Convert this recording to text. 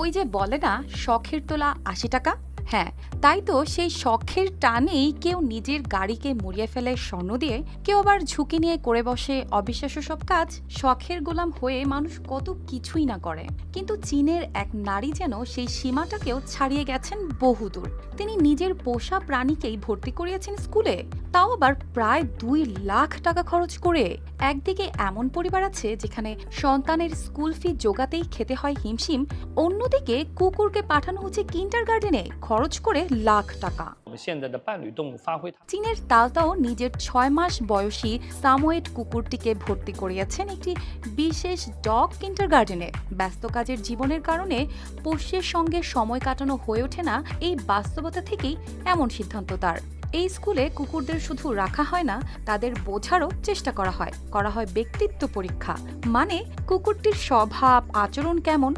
ওই যে বলে না, শখের তোলা ৮০ টাকা। হ্যাঁ, তাই তো সেই শখের টানেই কেউ নিজের গাড়িকে মুড়িয়ে ফেলে স্বর্ণ দিয়ে, কেউ আবার ঝুঁকি নিয়ে করে বসে অবিশ্বাস্য সব কাজ। শখের গোলাম হয়ে মানুষ কত কিছুই না করে, কিন্তু চীনের এক নারী যেন সেই সীমাটাকেও ছাড়িয়ে গেছেন বহুদূর। তিনি নিজের পোষা প্রাণীকেই ভর্তি করিয়েছেন স্কুলে, তাও আবার প্রায় ২ লাখ টাকা খরচ করে। একদিকে এমন পরিবার আছে যেখানে সন্তানের স্কুল ফি জোগাতেই খেতে হয় হিমশিম, অন্যদিকে কুকুরকে পাঠানো হচ্ছে কিন্ডারগার্টেনে খরচ করে লাখ টাকা। চীনের তালতাও নিজের ৬ মাস বয়সী সামোয়েড কুকুরটিকে ভর্তি করিয়েছেন একটি বিশেষ ডগ কিন্ডারগার্টেনে। ব্যস্ত কাজের জীবনের কারণে পোষ্যের সঙ্গে সময় কাটানো হয়ে ওঠে না, এই বাস্তবতা থেকেই এমন সিদ্ধান্ত তার। এই স্কুলে কুকুরদের শুধু রাখা হয় না, তাদের বোঝারও চেষ্টা করা হয় ব্যক্তিত্ব পরীক্ষা। মানে কুকুরটির স্বভাব আচরণ কেমন